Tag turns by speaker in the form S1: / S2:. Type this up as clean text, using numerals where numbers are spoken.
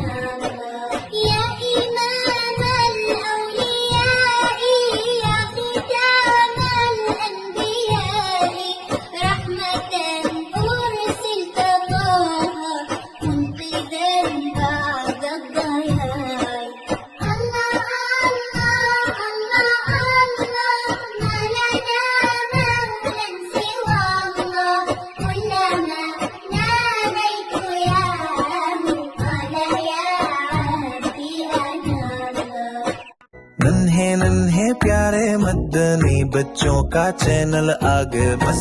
S1: يا إمام الأولياء يا ختام الأنبياء رحمة أرسلت طه منقذا بعد الضياع الله الله الله الله ما لنا مولى سوى الله كلما ناديت يا قال يا عبدي أنا الله
S2: नन्हे नन्हे प्यारे मदनी बच्चों का चैनल आ गए बस